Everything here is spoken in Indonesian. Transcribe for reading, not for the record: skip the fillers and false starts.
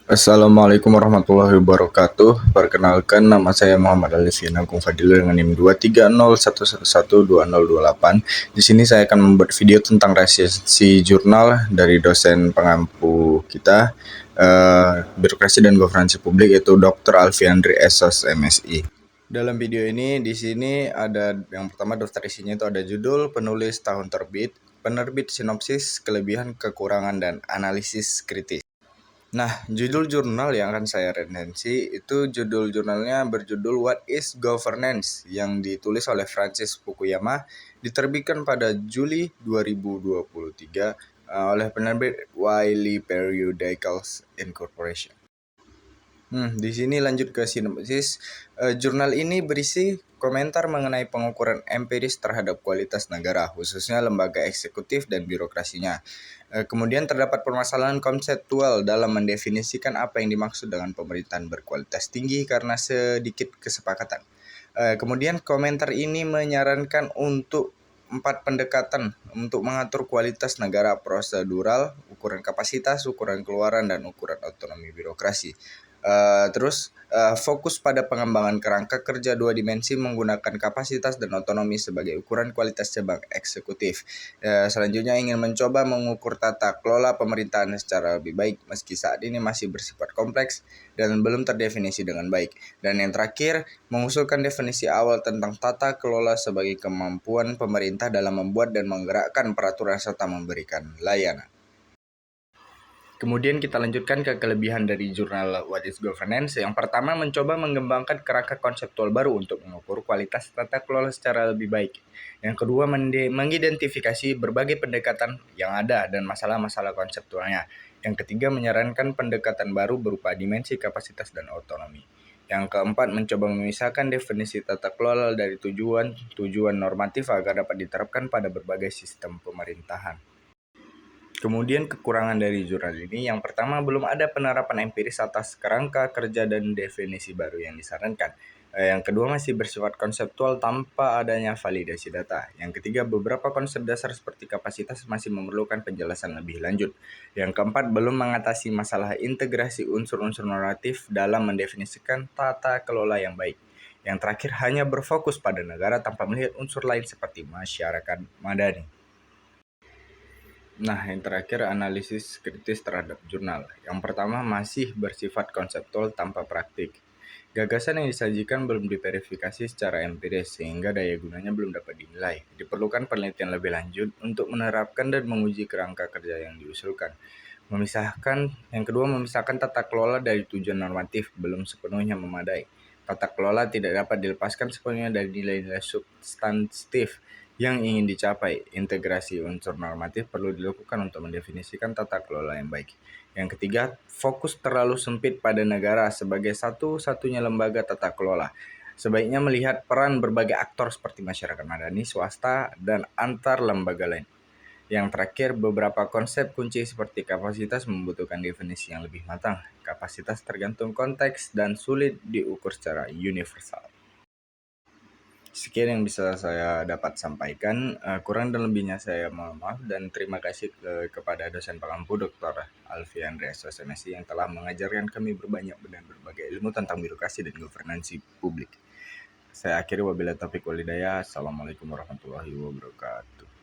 Assalamualaikum warahmatullahi wabarakatuh. Perkenalkan, nama saya Muhammad Alifin Agung Fadil dengan NIM 23011122028. Di sini saya akan membuat video tentang resensi jurnal dari dosen pengampu kita, Birokrasi dan Governansi Publik, yaitu Dr. Alfiandri Esos MSI. Dalam video ini, di sini ada yang pertama daftar isinya itu ada judul, penulis, tahun terbit, penerbit, sinopsis, kelebihan, kekurangan, dan analisis kritis. Nah, judul jurnal yang akan saya resensi itu judul jurnalnya berjudul What is Governance yang ditulis oleh Francis Fukuyama, diterbitkan pada Juli 2023 oleh penerbit Wiley Periodicals Incorporation. Di sini lanjut ke sinopsis. Jurnal ini berisi komentar mengenai pengukuran empiris terhadap kualitas negara, khususnya lembaga eksekutif dan birokrasinya. Kemudian terdapat permasalahan konseptual dalam mendefinisikan apa yang dimaksud dengan pemerintahan berkualitas tinggi karena sedikit kesepakatan. Kemudian komentar ini menyarankan untuk 4 pendekatan untuk mengatur kualitas negara: prosedural, ukuran kapasitas, ukuran keluaran, dan ukuran otonomi birokrasi. Fokus pada pengembangan kerangka kerja 2 dimensi menggunakan kapasitas dan otonomi sebagai ukuran kualitas cabang eksekutif. Selanjutnya ingin mencoba mengukur tata kelola pemerintahan secara lebih baik meski saat ini masih bersifat kompleks dan belum terdefinisi dengan baik. Dan yang terakhir, mengusulkan definisi awal tentang tata kelola sebagai kemampuan pemerintah dalam membuat dan menggerakkan peraturan serta memberikan layanan. Kemudian kita lanjutkan ke kelebihan dari jurnal What is Governance. Yang pertama, mencoba mengembangkan kerangka konseptual baru untuk mengukur kualitas tata kelola secara lebih baik. Yang kedua, mengidentifikasi berbagai pendekatan yang ada dan masalah-masalah konseptualnya. Yang ketiga, menyarankan pendekatan baru berupa dimensi, kapasitas, dan otonomi. Yang keempat, mencoba memisahkan definisi tata kelola dari tujuan normatif agar dapat diterapkan pada berbagai sistem pemerintahan. Kemudian kekurangan dari jurnal ini, yang pertama, belum ada penerapan empiris atas kerangka kerja dan definisi baru yang disarankan. Yang kedua, masih bersifat konseptual tanpa adanya validasi data. Yang ketiga, beberapa konsep dasar seperti kapasitas masih memerlukan penjelasan lebih lanjut. Yang keempat, belum mengatasi masalah integrasi unsur-unsur normatif dalam mendefinisikan tata kelola yang baik. Yang terakhir, hanya berfokus pada negara tanpa melihat unsur lain seperti masyarakat madani. Nah, yang terakhir, analisis kritis terhadap jurnal. Yang pertama, masih bersifat konseptual tanpa praktik. Gagasan yang disajikan belum diverifikasi secara empiris sehingga daya gunanya belum dapat dinilai. Diperlukan penelitian lebih lanjut untuk menerapkan dan menguji kerangka kerja yang diusulkan. Yang kedua, memisahkan tata kelola dari tujuan normatif belum sepenuhnya memadai. Tata kelola tidak dapat dilepaskan sepenuhnya dari nilai-nilai substantif yang ingin dicapai. Integrasi unsur normatif perlu dilakukan untuk mendefinisikan tata kelola yang baik. Yang ketiga, fokus terlalu sempit pada negara sebagai satu-satunya lembaga tata kelola. Sebaiknya melihat peran berbagai aktor seperti masyarakat madani, swasta, dan antar lembaga lain. Yang terakhir, beberapa konsep kunci seperti kapasitas membutuhkan definisi yang lebih matang. Kapasitas tergantung konteks dan sulit diukur secara universal. Sekian yang bisa saya dapat sampaikan. Kurang dan lebihnya saya mohon maaf dan terima kasih kepada dosen pengampu Dr. Alfiandri Esos MSI yang telah mengajarkan kami berbagai ilmu tentang birokrasi dan governansi publik. Saya akhiri, wabillahi taufiq walhidayah. Assalamualaikum warahmatullahi wabarakatuh.